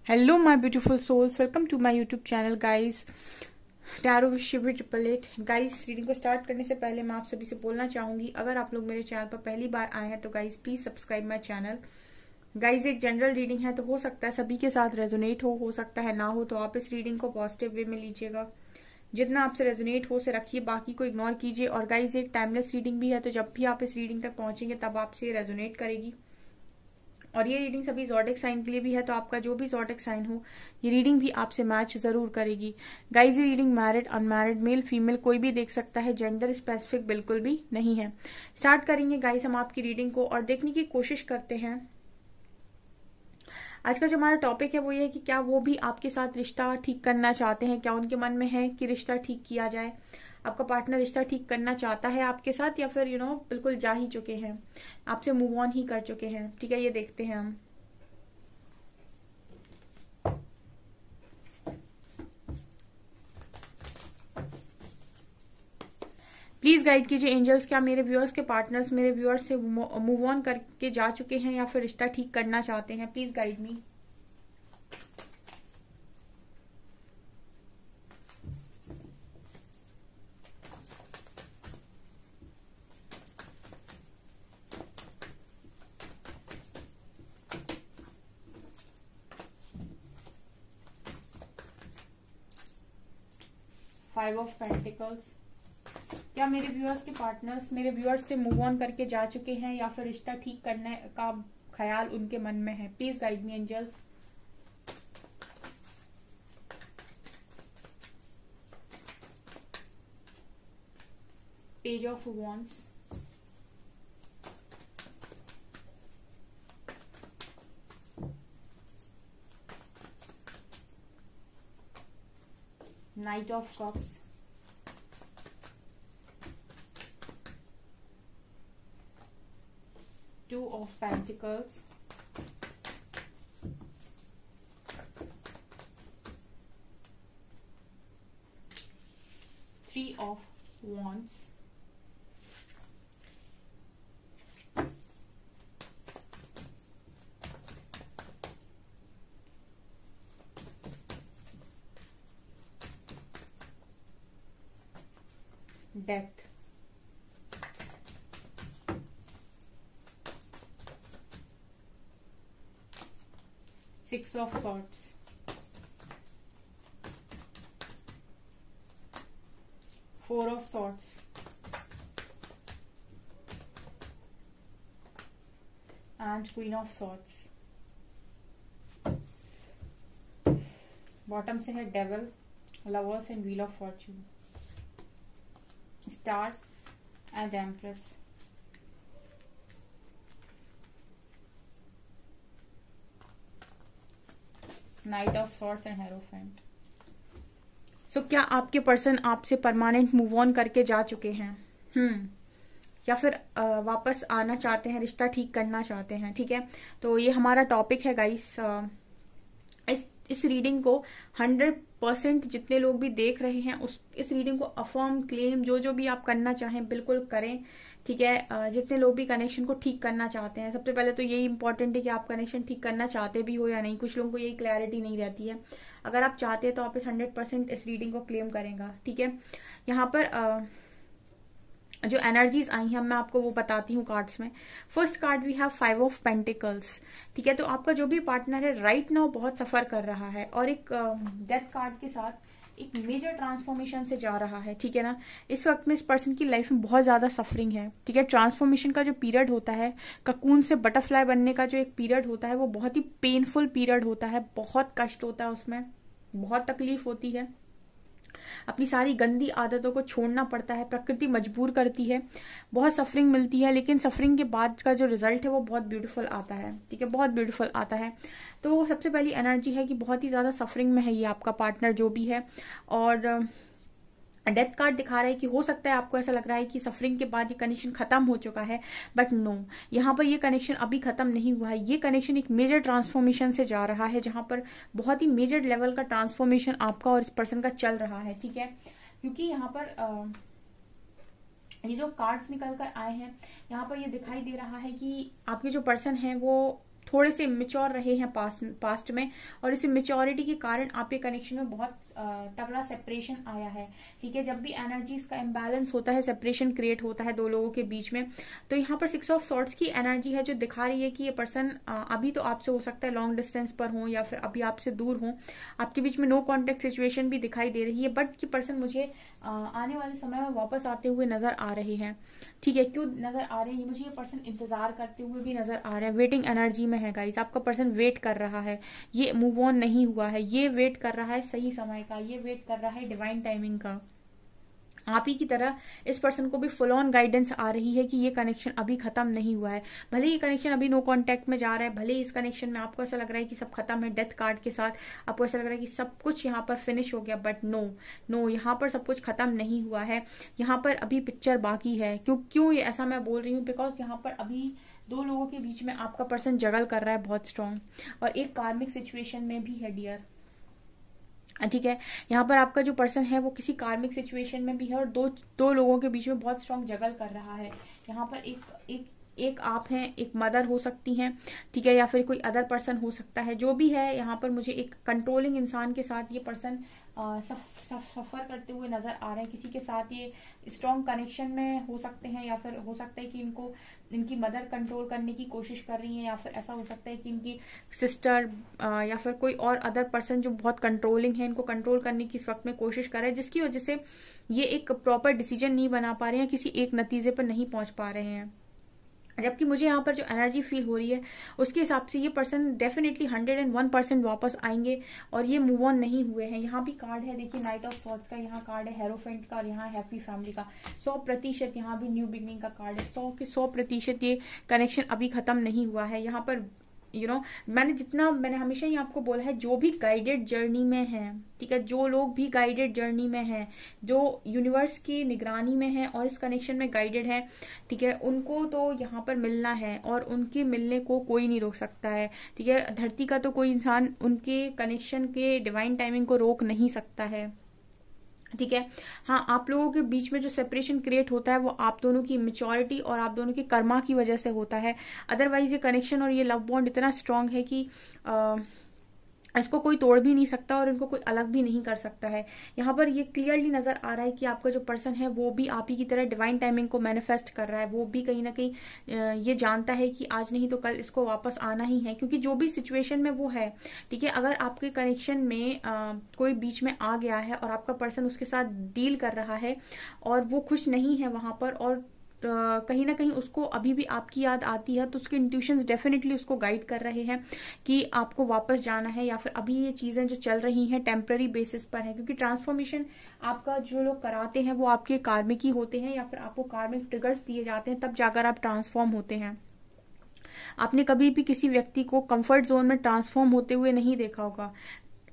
Hello my beautiful souls, welcome to my YouTube channel guys. Tarot with Shivi 888 guys. Reading को start करने से पहले मैं आप सभी से बोलना चाहूंगी, अगर आप लोग मेरे चैनल पर पहली बार आए हैं तो guys please subscribe my channel. Guys एक जनरल रीडिंग है तो हो सकता है सभी के साथ रेजोनेट हो सकता है ना हो, तो आप इस रीडिंग को पॉजिटिव वे में लीजिएगा। जितना आपसे रेजोनेट हो से रखिए, बाकी को इग्नोर कीजिए। और गाइस एक टाइमलेस रीडिंग भी है, तो जब भी आप इस रीडिंग तक पहुंचेंगे तब आपसे रेजोनेट करेगी। और ये रीडिंग सभी ज़ोडिक साइन के लिए भी है, तो आपका जो भी ज़ोडिक साइन हो ये रीडिंग भी आपसे मैच जरूर करेगी। गाइज ये reading married unmarried male female कोई भी देख सकता है, जेंडर स्पेसिफिक बिल्कुल भी नहीं है। स्टार्ट करेंगे गाइज हम आपकी रीडिंग को और देखने की कोशिश करते हैं। आज का जो हमारा टॉपिक है वो ये है कि क्या वो भी आपके साथ रिश्ता ठीक करना चाहते हैं, क्या उनके मन में है कि रिश्ता ठीक किया जाए। आपका पार्टनर रिश्ता ठीक करना चाहता है आपके साथ, या फिर बिल्कुल जा ही चुके हैं, आपसे मूव ऑन ही कर चुके हैं। ठीक है, ये देखते हैं हम। प्लीज गाइड कीजिए एंजल्स, क्या मेरे व्यूअर्स के पार्टनर्स मेरे व्यूअर्स से मूव ऑन करके जा चुके हैं या फिर रिश्ता ठीक करना चाहते हैं। Please guide me. Five of pentacles, क्या मेरे व्यूअर्स के पार्टनर्स मेरे व्यूअर्स से मूव ऑन करके जा चुके हैं या फिर रिश्ता ठीक करने का ख्याल उनके मन में है। Please guide me angels. Page of wands, knight of cups, two of pentacles, three of wands, death, six of swords, four of swords, and queen of swords. Bottom से है devil, lovers and wheel of fortune, star and empress. Knight of swords and hierophant. So क्या आपके person आपसे permanent move on करके जा चुके हैं, या फिर वापस आना चाहते हैं, रिश्ता ठीक करना चाहते हैं। ठीक है, तो ये हमारा टॉपिक है गाइस। इस रीडिंग को 100% जितने लोग भी देख रहे हैं इस रीडिंग को अफर्म क्लेम जो भी आप करना चाहें बिल्कुल करें। ठीक है, जितने लोग भी कनेक्शन को ठीक करना चाहते हैं, सबसे पहले तो यही इंपॉर्टेंट है कि आप कनेक्शन ठीक करना चाहते भी हो या नहीं। कुछ लोगों को यही क्लैरिटी नहीं रहती है। अगर आप चाहते हैं तो आप 100% इस रीडिंग को क्लेम करेंगे। ठीक है, यहाँ पर जो एनर्जीज आई हैं मैं आपको वो बताती हूँ कार्ड्स में। First card we have five of pentacles. ठीक है, तो आपका जो भी पार्टनर है राइट नाउ बहुत सफर कर रहा है और एक डेथ कार्ड के साथ एक मेजर ट्रांसफॉर्मेशन से जा रहा है। ठीक है ना, इस वक्त में इस पर्सन की लाइफ में बहुत ज्यादा सफरिंग है। ठीक है, ट्रांसफॉर्मेशन का जो पीरियड होता है, ककून से बटरफ्लाई बनने का जो एक पीरियड होता है वो बहुत ही पेनफुल पीरियड होता है। बहुत कष्ट होता है उसमें, बहुत तकलीफ होती है, अपनी सारी गंदी आदतों को छोड़ना पड़ता है, प्रकृति मजबूर करती है, बहुत सफरिंग मिलती है, लेकिन सफरिंग के बाद का जो रिजल्ट है वो बहुत ब्यूटीफुल आता है। ठीक है, बहुत ब्यूटीफुल आता है। तो सबसे पहली एनर्जी है कि बहुत ही ज्यादा सफरिंग में है ये आपका पार्टनर जो भी है। और डेथ कार्ड दिखा रहा है कि हो सकता है आपको ऐसा लग रहा है कि सफरिंग के बाद ये कनेक्शन खत्म हो चुका है, बट नो, यहाँ पर ये कनेक्शन अभी खत्म नहीं हुआ है। ये कनेक्शन एक मेजर ट्रांसफॉर्मेशन से जा रहा है, जहां पर बहुत ही मेजर लेवल का ट्रांसफॉर्मेशन आपका और इस पर्सन का चल रहा है। ठीक है, क्योंकि यहाँ पर ये जो कार्ड्स निकल कर आए हैं, यहाँ पर ये दिखाई दे रहा है कि आपके जो पर्सन है वो थोड़े से इमेच्योर रहे हैं पास्ट में, और इस इमेच्योरिटी के कारण आपके कनेक्शन में बहुत तगड़ा सेपरेशन आया है। ठीक है, जब भी एनर्जीज का इम्बैलेंस होता है, सेपरेशन क्रिएट होता है दो लोगों के बीच में, तो यहाँ पर 6 ऑफ सॉर्ड्स की एनर्जी है जो दिखा रही है कि ये पर्सन अभी तो आपसे हो सकता है लॉन्ग डिस्टेंस पर हो या फिर अभी आपसे दूर हो, आपके बीच में नो कॉन्टेक्ट सिचुएशन भी दिखाई दे रही है, बट ये पर्सन मुझे आने वाले समय में वापस आते हुए नजर आ रहे हैं। ठीक है, क्यों नजर आ रहे हैं, मुझे ये पर्सन इंतजार करते हुए भी नजर आ रहे हैं, वेटिंग एनर्जी में है गाइस। आपका पर्सन वेट कर रहा है, ये मूव ऑन नहीं हुआ है, ये वेट कर रहा है सही समय का, ये वेट कर रहा है डिवाइन टाइमिंग का। आप ही की तरह इस पर्सन को भी फुल ऑन गाइडेंस आ रही है कि ये कनेक्शन अभी खत्म नहीं हुआ है। भले ये कनेक्शन अभी नो कांटेक्ट में जा रहा है, भले इस कनेक्शन में आपको ऐसा लग रहा है कि सब खत्म है, डेथ कार्ड के साथ आपको ऐसा लग रहा है कि सब कुछ यहाँ पर फिनिश हो गया, बट नो, यहाँ पर सब कुछ खत्म नहीं हुआ है, यहाँ पर अभी पिक्चर बाकी है। क्यों ये ऐसा मैं बोल रही हूँ, बिकॉज यहाँ पर अभी दो लोगों के बीच में आपका पर्सन जगल कर रहा है बहुत स्ट्रांग, और एक कार्मिक सिचुएशन में भी है डियर। ठीक है, यहाँ पर आपका जो पर्सन है वो किसी कार्मिक सिचुएशन में भी है, और दो लोगों के बीच में बहुत स्ट्रांग जगल कर रहा है। यहाँ पर एक आप हैं, एक मदर हो सकती हैं, ठीक है, या फिर कोई अदर पर्सन हो सकता है, जो भी है। यहाँ पर मुझे एक कंट्रोलिंग इंसान के साथ ये पर्सन सफर करते हुए नजर आ रहे हैं, किसी के साथ ये स्ट्रॉन्ग कनेक्शन में हो सकते हैं, या फिर हो सकता है कि इनकी मदर कंट्रोल करने की कोशिश कर रही है, या फिर ऐसा हो सकता है कि इनकी सिस्टर या फिर कोई और अदर पर्सन जो बहुत कंट्रोलिंग है, इनको कंट्रोल करने की इस वक्त में कोशिश कर रहे हैं, जिसकी वजह से ये एक प्रॉपर डिसीजन नहीं बना पा रहे हैं, किसी एक नतीजे पर नहीं पहुंच पा रहे हैं। जबकि मुझे यहाँ पर जो एनर्जी फील हो रही है उसके हिसाब से ये पर्सन डेफिनेटली 101% वापस आएंगे, और ये मूव ऑन नहीं हुए हैं। यहाँ भी कार्ड है, देखिए नाइट ऑफ सॉर्ड्स का, यहाँ कार्ड है हेरोफेंट का, और यहाँ हैप्पी फैमिली का। 100% यहाँ भी न्यू बिगनिंग का कार्ड है। 100% ये कनेक्शन अभी खत्म नहीं हुआ है। यहाँ पर मैंने हमेशा ही आपको बोला है, जो भी गाइडेड जर्नी में है, ठीक है, जो लोग भी गाइडेड जर्नी में हैं, जो यूनिवर्स की निगरानी में है और इस कनेक्शन में गाइडेड है, ठीक है, उनको तो यहाँ पर मिलना है, और उनके मिलने को कोई नहीं रोक सकता है। ठीक है, धरती का तो कोई इंसान उनके कनेक्शन के डिवाइन टाइमिंग को रोक नहीं सकता है। ठीक है, हाँ, आप लोगों के बीच में जो सेपरेशन क्रिएट होता है वो आप दोनों की मैच्योरिटी और आप दोनों की कर्मा की वजह से होता है। अदरवाइज ये कनेक्शन और ये लव बॉन्ड इतना स्ट्रांग है कि इसको कोई तोड़ भी नहीं सकता और इनको कोई अलग भी नहीं कर सकता है। यहाँ पर ये क्लियरली नजर आ रहा है कि आपका जो पर्सन है वो भी आप ही की तरह डिवाइन टाइमिंग को मैनिफेस्ट कर रहा है। वो भी कहीं ना कहीं ये जानता है कि आज नहीं तो कल इसको वापस आना ही है, क्योंकि जो भी सिचुएशन में वो है, ठीक है, अगर आपके कनेक्शन में कोई बीच में आ गया है और आपका पर्सन उसके साथ डील कर रहा है और वो खुश नहीं है वहां पर, और कहीं ना कहीं उसको अभी भी आपकी याद आती है, तो उसके इंट्यूशंस डेफिनेटली उसको गाइड कर रहे हैं कि आपको वापस जाना है, या फिर अभी ये चीजें जो चल रही हैं टेम्पररी बेसिस पर है। क्योंकि ट्रांसफॉर्मेशन आपका जो लोग कराते हैं वो आपके कार्मिक ही होते हैं, या फिर आपको कार्मिक ट्रिगर्स दिए जाते हैं, तब जाकर आप ट्रांसफॉर्म होते हैं। आपने कभी भी किसी व्यक्ति को कंफर्ट जोन में ट्रांसफॉर्म होते हुए नहीं देखा होगा।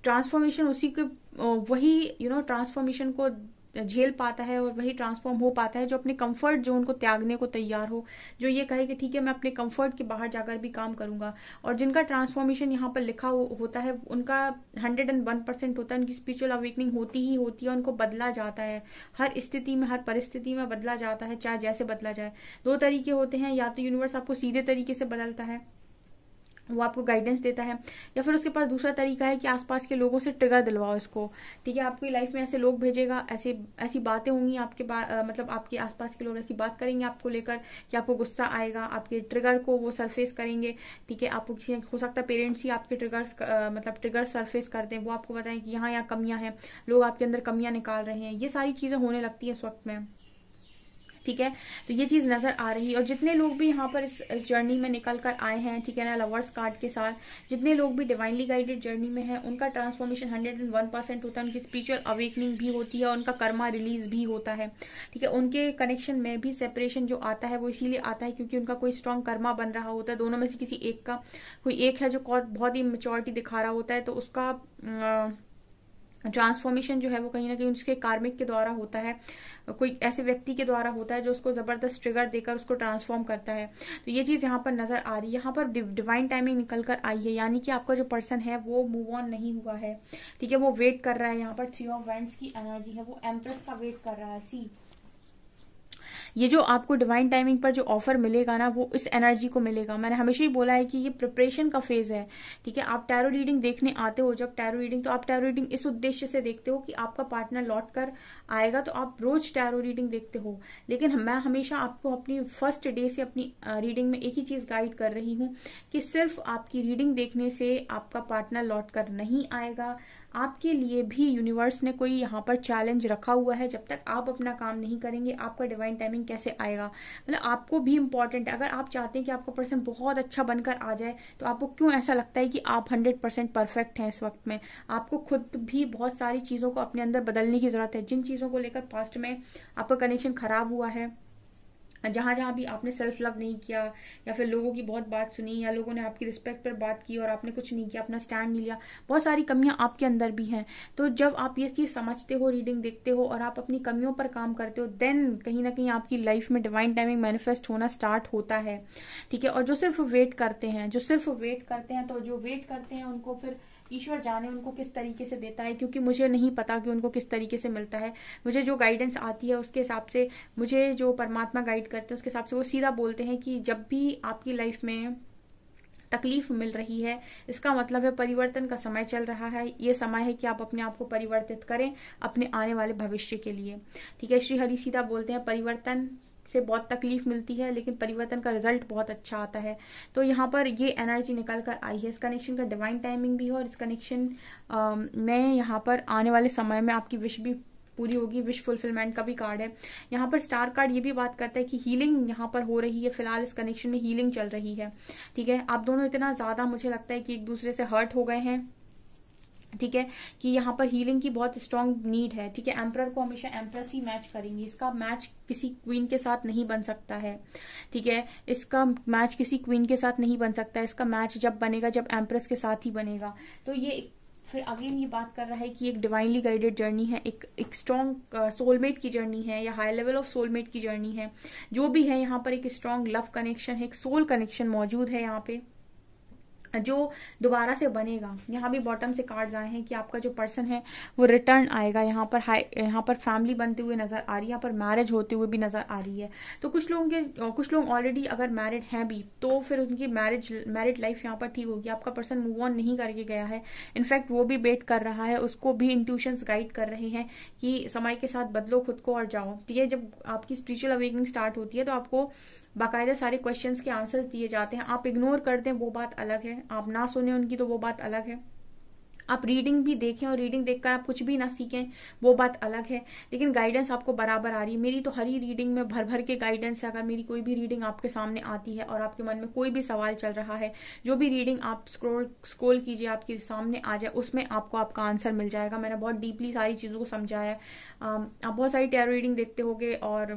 ट्रांसफॉर्मेशन उसी के वही ट्रांसफॉर्मेशन को झेल पाता है और वही ट्रांसफॉर्म हो पाता है जो अपने कंफर्ट जोन को त्यागने को तैयार हो, जो ये कहे कि ठीक है मैं अपने कंफर्ट के बाहर जाकर भी काम करूंगा। और जिनका ट्रांसफॉर्मेशन यहाँ पर लिखा होता है उनका 101% होता है, उनकी स्पिरिचुअल अवेकनिंग होती ही होती है, उनको बदला जाता है हर स्थिति में, हर परिस्थिति में बदला जाता है, चाहे जैसे बदला जाए। 2 तरीके होते हैं, या तो यूनिवर्स आपको सीधे तरीके से बदलता है, वो आपको गाइडेंस देता है, या फिर उसके पास दूसरा तरीका है कि आसपास के लोगों से ट्रिगर दिलवाओ इसको। ठीक है, आपकी लाइफ में ऐसे लोग भेजेगा, ऐसी बातें होंगी आपके मतलब आपके आसपास के लोग ऐसी बात करेंगे आपको लेकर कि आपको गुस्सा आएगा, आपके ट्रिगर को वो सरफेस करेंगे। ठीक है, आपको किसी हो सकता है पेरेंट्स ही आपके ट्रिगर सरफेस कर दें, वो आपको बताएं कि यहाँ कमियां हैं, लोग आपके अंदर कमियां निकाल रहे हैं। ये सारी चीजें होने लगती है इस वक्त में। ठीक है, तो ये चीज नजर आ रही है। और जितने लोग भी यहाँ पर इस जर्नी में निकल कर आए हैं, ठीक है ना, लवर्स कार्ड के साथ, जितने लोग भी डिवाइनली गाइडेड जर्नी में है, उनका ट्रांसफॉर्मेशन 101% होता है, उनकी स्पिरिचुअल अवेकनिंग भी होती है, उनका कर्मा रिलीज भी होता है। ठीक है, उनके कनेक्शन में भी सेपरेशन जो आता है वो इसीलिए आता है क्योंकि उनका कोई स्ट्रॉन्ग कर्मा बन रहा होता है। दोनों में से किसी एक का, कोई एक है जो बहुत ही मेच्योरिटी दिखा रहा होता है, तो उसका ट्रांसफॉर्मेशन जो है वो कहीं ना कहीं उसके कार्मिक के द्वारा होता है, कोई ऐसे व्यक्ति के द्वारा होता है जो उसको जबरदस्त ट्रिगर देकर उसको ट्रांसफॉर्म करता है। तो ये चीज यहाँ पर नजर आ रही है। यहाँ पर डिवाइन टाइमिंग निकल कर आई है, यानी कि आपका जो पर्सन है वो मूव ऑन नहीं हुआ है। ठीक है, वो वेट कर रहा है। यहाँ पर 3 ऑफ वैंड्स की एनर्जी है, वो एम्प्रेस का वेट कर रहा है। सी ये जो आपको डिवाइन टाइमिंग पर जो ऑफर मिलेगा ना, वो इस एनर्जी को मिलेगा। मैंने हमेशा ही बोला है कि ये प्रिपरेशन का फेज है, ठीक है। आप टैरो रीडिंग देखने आते हो, जब टैरो रीडिंग, तो आप टैरो रीडिंग इस उद्देश्य से देखते हो कि आपका पार्टनर लौट कर आएगा, तो आप रोज टैरो रीडिंग देखते हो। लेकिन मैं हमेशा आपको अपनी फर्स्ट डे से अपनी रीडिंग में एक ही चीज गाइड कर रही हूँ कि सिर्फ आपकी रीडिंग देखने से आपका पार्टनर लौट कर नहीं आएगा। आपके लिए भी यूनिवर्स ने कोई यहाँ पर चैलेंज रखा हुआ है। जब तक आप अपना काम नहीं करेंगे, आपका डिवाइन टाइमिंग कैसे आएगा? मतलब आपको भी इम्पोर्टेंट है। अगर आप चाहते हैं कि आपका पर्सन बहुत अच्छा बनकर आ जाए, तो आपको क्यों ऐसा लगता है कि आप 100% परफेक्ट हैं इस वक्त में? आपको खुद भी बहुत सारी चीजों को अपने अंदर बदलने की जरूरत है। जिन चीजों को लेकर पास्ट में आपका कनेक्शन खराब हुआ है, जहां जहां भी आपने सेल्फ लव नहीं किया, या फिर लोगों की बहुत बात सुनी, या लोगों ने आपकी रिस्पेक्ट पर बात की और आपने कुछ नहीं किया, अपना स्टैंड नहीं लिया, बहुत सारी कमियां आपके अंदर भी हैं। तो जब आप ये चीज समझते हो, रीडिंग देखते हो और आप अपनी कमियों पर काम करते हो, देन कहीं ना कहीं आपकी लाइफ में डिवाइन टाइमिंग मैनिफेस्ट होना स्टार्ट होता है, ठीक है। और जो सिर्फ वेट करते हैं, तो जो वेट करते हैं उनको फिर ईश्वर जाने उनको किस तरीके से देता है, क्योंकि मुझे नहीं पता कि उनको किस तरीके से मिलता है। मुझे जो गाइडेंस आती है उसके हिसाब से, मुझे जो परमात्मा गाइड करते हैं उसके हिसाब से वो सीधा बोलते हैं कि जब भी आपकी लाइफ में तकलीफ मिल रही है, इसका मतलब है परिवर्तन का समय चल रहा है। ये समय है कि आप अपने आप को परिवर्तित करें अपने आने वाले भविष्य के लिए, ठीक है। श्री हरि सीधा बोलते हैं परिवर्तन से बहुत तकलीफ मिलती है, लेकिन परिवर्तन का रिजल्ट बहुत अच्छा आता है। तो यहाँ पर ये एनर्जी निकल कर आई है। इस कनेक्शन का डिवाइन टाइमिंग भी है, और इस कनेक्शन में यहाँ पर आने वाले समय में आपकी विश भी पूरी होगी। विश फुलफिलमेंट का भी कार्ड है। यहाँ पर स्टार कार्ड ये भी बात करता है कि हीलिंग यहाँ पर हो रही है। फिलहाल इस कनेक्शन में हीलिंग चल रही है, ठीक है। आप दोनों इतना ज्यादा मुझे लगता है कि एक दूसरे से हर्ट हो गए हैं, ठीक है, कि यहाँ पर हीलिंग की बहुत स्ट्रांग नीड है, ठीक है। एम्परर को हमेशा एम्प्रेस ही मैच करेंगी। इसका मैच किसी क्वीन के साथ नहीं बन सकता है, ठीक है। इसका मैच किसी क्वीन के साथ नहीं बन सकता है। इसका मैच जब बनेगा, जब एम्प्रेस के साथ ही बनेगा। तो ये फिर अगेन ये बात कर रहा है कि एक डिवाइनली गाइडेड जर्नी है, एक स्ट्रॉन्ग सोलमेट की जर्नी है, या हाई लेवल ऑफ सोलमेट की जर्नी है। जो भी है, यहाँ पर एक स्ट्रॉन्ग लव कनेक्शन है, एक सोल कनेक्शन मौजूद है यहाँ पे, जो दोबारा से बनेगा। यहाँ भी बॉटम से कार्ड्स आए हैं कि आपका जो पर्सन है वो रिटर्न आएगा। यहाँ पर फैमिली बनते हुए नजर आ रही है, यहाँ पर मैरिज होते हुए भी नजर आ रही है। तो कुछ लोग ऑलरेडी अगर मैरिड हैं भी, तो फिर उनकी मैरिड लाइफ यहाँ पर ठीक होगी। आपका पर्सन मूव ऑन नहीं करके गया है, इनफैक्ट वो भी वेट कर रहा है। उसको भी इंट्यूशंस गाइड कर रहे हैं कि समय के साथ बदलो खुद को और जाओ, ठीक है। जब आपकी स्पिरिचुअल अवेकनिंग स्टार्ट होती है, तो आपको बाकायदा सारे क्वेश्चंस के आंसर्स दिए जाते हैं। आप इग्नोर करते हैं वो बात अलग है, आप ना सुने उनकी तो वो बात अलग है। आप रीडिंग भी देखें और रीडिंग देखकर आप कुछ भी ना सीखें, वो बात अलग है। लेकिन गाइडेंस आपको बराबर आ रही है। मेरी तो हर ही रीडिंग में भर भर के गाइडेंस है। अगर मेरी कोई भी रीडिंग आपके सामने आती है और आपके मन में कोई भी सवाल चल रहा है, जो भी रीडिंग आप स्क्रॉल कीजिए, आपके सामने आ जाए, उसमें आपको आपका आंसर मिल जाएगा। मैंने बहुत डीपली सारी चीजों को समझाया है। आप बहुत सारी टैरो रीडिंग देखते होगे और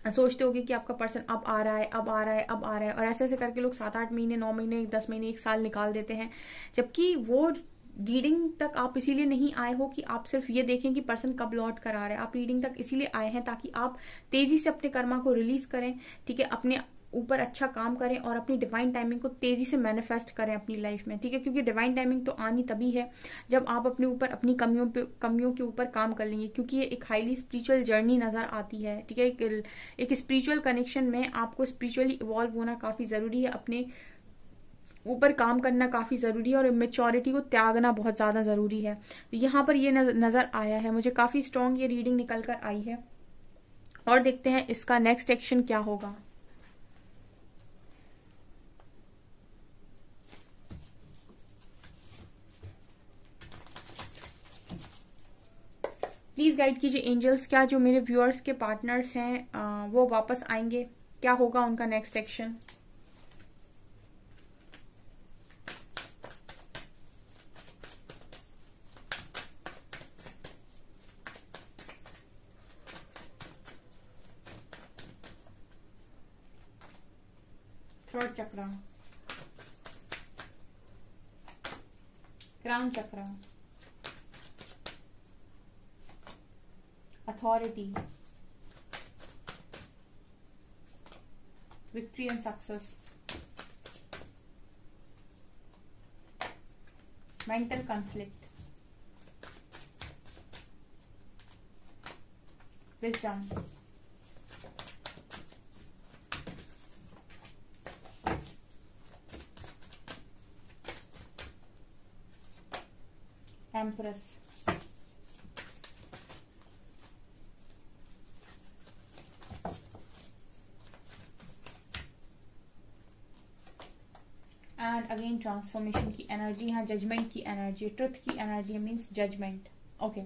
सोचते होगे कि आपका पर्सन अब आ रहा है, अब आ रहा है, अब आ रहा है, और ऐसे ऐसे करके लोग 7-8 महीने, 9 महीने, 10 महीने, 1 साल निकाल देते हैं। जबकि वो रीडिंग तक आप इसीलिए नहीं आए हो कि आप सिर्फ ये देखें कि पर्सन कब लौट कर आ रहा है। आप रीडिंग तक इसीलिए आए हैं ताकि आप तेजी से अपने कर्मा को रिलीज करें, ठीक है, अपने ऊपर अच्छा काम करें और अपनी डिवाइन टाइमिंग को तेजी से मैनिफेस्ट करें अपनी लाइफ में, ठीक है। क्योंकि डिवाइन टाइमिंग तो आनी तभी है जब आप अपने ऊपर अपनी कमियों के ऊपर काम कर लेंगे, क्योंकि ये एक हाईली स्पिरिचुअल जर्नी नजर आती है, ठीक है। एक स्पिरिचुअल कनेक्शन में आपको स्पिरिचुअली इवॉल्व होना काफी जरूरी है, अपने ऊपर काम करना काफी जरूरी है, और मेच्योरिटी को त्यागना बहुत ज्यादा जरूरी है। तो यहाँ पर ये नजर आया है मुझे, काफी स्ट्रॉन्ग ये रीडिंग निकल कर आई है। और देखते हैं इसका नेक्स्ट एक्शन क्या होगा। प्लीज गाइड कीजिए एंजल्स, क्या जो मेरे व्यूअर्स के पार्टनर्स हैं वो वापस आएंगे? क्या होगा उनका नेक्स्ट एक्शन? थ्रोट चक्र, क्राउन चक्र, authority, victory and success, mental conflict, wisdom, empress. And again transformation की एनर्जी, यहाँ जजमेंट की एनर्जी, ट्रुथ की एनर्जी मीन्स जजमेंट। ओके,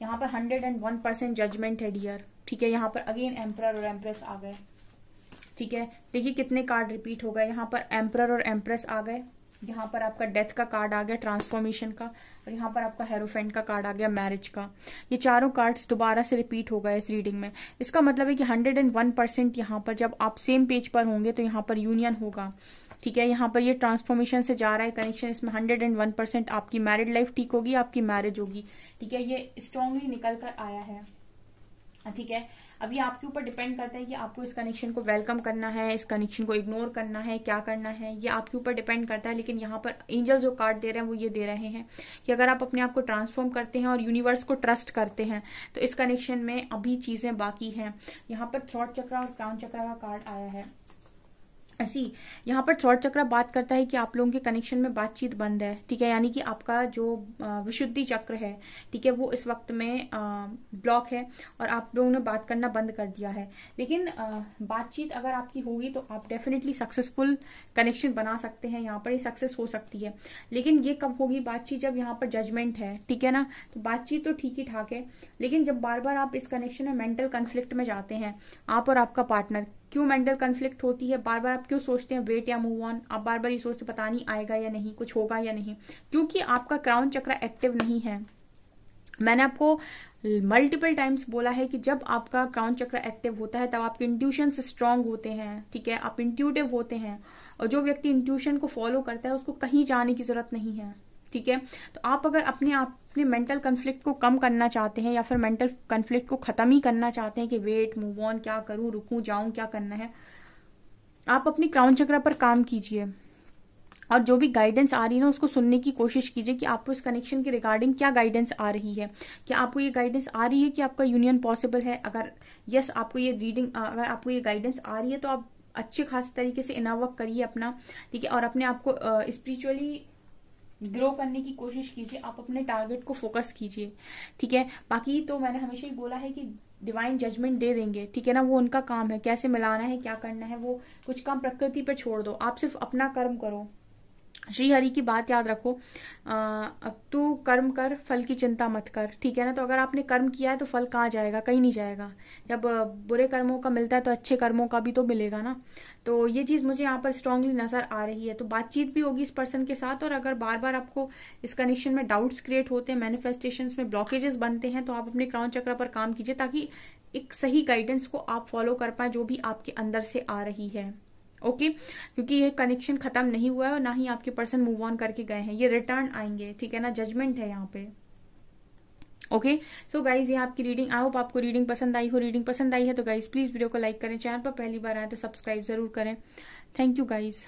यहाँ पर 101% जजमेंट है डियर। ठीक है, यहाँ पर अगेन एम्परर और एम्प्रेस आ गए। ठीक है, देखिए कितने कार्ड रिपीट हो गए। यहाँ पर एम्परर और एम्प्रेस आ गए, यहाँ पर आपका डेथ का कार्ड आ गया ट्रांसफॉर्मेशन का, और यहाँ पर आपका हेरोफेंट का कार्ड आ गया मैरिज का। ये चारों कार्ड्स दोबारा से रिपीट हो गए इस रीडिंग में। इसका मतलब है कि 101% यहाँ पर जब आप सेम पेज पर होंगे तो यहाँ पर यूनियन होगा। ठीक है, यहाँ पर ये ट्रांसफॉर्मेशन से जा रहा है कनेक्शन, इसमें 101% आपकी मैरिड लाइफ ठीक होगी, आपकी मैरिज होगी। ठीक है, ये स्ट्रांगली निकल कर आया है। ठीक है, अभी आपके ऊपर डिपेंड करता है कि आपको इस कनेक्शन को वेलकम करना है, इस कनेक्शन को इग्नोर करना है, क्या करना है, ये आपके ऊपर डिपेंड करता है। लेकिन यहाँ पर एंजल जो कार्ड दे रहे हैं वो ये दे रहे हैं कि अगर आप अपने आप को ट्रांसफॉर्म करते हैं और यूनिवर्स को ट्रस्ट करते हैं तो इस कनेक्शन में अभी चीजें बाकी हैं। यहाँ पर थ्रॉट चक्र और क्राउन चक्र का कार्ड आया है। ऐसी यहाँ पर थ्रॉट चक्र बात करता है कि आप लोगों के कनेक्शन में बातचीत बंद है। ठीक है, यानी कि आपका जो विशुद्धि चक्र है, ठीक है, वो इस वक्त में ब्लॉक है और आप लोगों ने बात करना बंद कर दिया है। लेकिन बातचीत अगर आपकी होगी तो आप डेफिनेटली सक्सेसफुल कनेक्शन बना सकते हैं। यहाँ पर ये सक्सेस हो सकती है। लेकिन ये कब होगी बातचीत? जब यहाँ पर जजमेंट है। ठीक है ना, तो बातचीत तो ठीक ही ठाक है, लेकिन जब बार बार आप इस कनेक्शन में मेंटल कन्फ्लिक्ट में जाते हैं, आप और आपका पार्टनर, क्यों मेंटल कन्फ्लिक्ट होती है? बार बार आप क्यों सोचते हैं वेट या मूव ऑन? आप बार बार ये सोचते पता नहीं आएगा या नहीं, कुछ होगा या नहीं, क्योंकि आपका क्राउन चक्र एक्टिव नहीं है। मैंने आपको मल्टीपल टाइम्स बोला है कि जब आपका क्राउन चक्र एक्टिव होता है तब आपके इंट्यूशन स्ट्रांग होते हैं। ठीक है, आप इंट्यूटिव होते हैं, और जो व्यक्ति इंट्यूशन को फॉलो करता है उसको कहीं जाने की जरूरत नहीं है। ठीक है, तो आप अगर अपने मेंटल कन्फ्लिक्ट को कम करना चाहते हैं या फिर मेंटल कन्फ्लिक्ट को खत्म ही करना चाहते हैं कि वेट, मूव ऑन, क्या करूं, रुकूं, जाऊं, क्या करना है, आप अपनी क्राउन चक्र पर काम कीजिए और जो भी गाइडेंस आ रही है ना उसको सुनने की कोशिश कीजिए कि आपको इस कनेक्शन के रिगार्डिंग क्या गाइडेंस आ रही है। क्या आपको ये गाइडेंस आ रही है कि आपका यूनियन पॉसिबल है? अगर यस आपको ये रीडिंग, अगर आपको ये गाइडेंस आ रही है तो आप अच्छे खास तरीके से इनर वर्क करिए अपना। ठीक है, और अपने आप को स्पिरिचुअली ग्रो करने की कोशिश कीजिए, आप अपने टारगेट को फोकस कीजिए। ठीक है, बाकी तो मैंने हमेशा ही बोला है कि डिवाइन जजमेंट दे देंगे। ठीक है ना, वो उनका काम है, कैसे मिलाना है, क्या करना है, वो कुछ काम प्रकृति पे छोड़ दो, आप सिर्फ अपना कर्म करो। श्री हरि की बात याद रखो, अब तू कर्म कर, फल की चिंता मत कर। ठीक है ना, तो अगर आपने कर्म किया है तो फल कहाँ जाएगा? कहीं नहीं जाएगा। जब बुरे कर्मों का मिलता है तो अच्छे कर्मों का भी तो मिलेगा ना। तो ये चीज मुझे यहाँ पर स्ट्रांगली नजर आ रही है। तो बातचीत भी होगी इस पर्सन के साथ, और अगर बार बार आपको इस कनेक्शन में डाउट्स क्रिएट होते हैं, मैनिफेस्टेशन में ब्लॉकेजेस बनते हैं, तो आप अपने क्राउन चक्र पर काम कीजिए ताकि एक सही गाइडेंस को आप फॉलो कर पाए जो भी आपके अंदर से आ रही है। ओके, क्योंकि ये कनेक्शन खत्म नहीं हुआ है और ना ही आपके पर्सन मूव ऑन करके गए हैं, ये रिटर्न आएंगे। ठीक है ना, जजमेंट है यहाँ पे। ओके, सो गाइज ये आपकी रीडिंग, आई होप आपको रीडिंग पसंद आई हो। रीडिंग पसंद आई है तो गाइज प्लीज वीडियो को लाइक करें, चैनल पर पहली बार आए तो सब्सक्राइब जरूर करें। Thank you guys.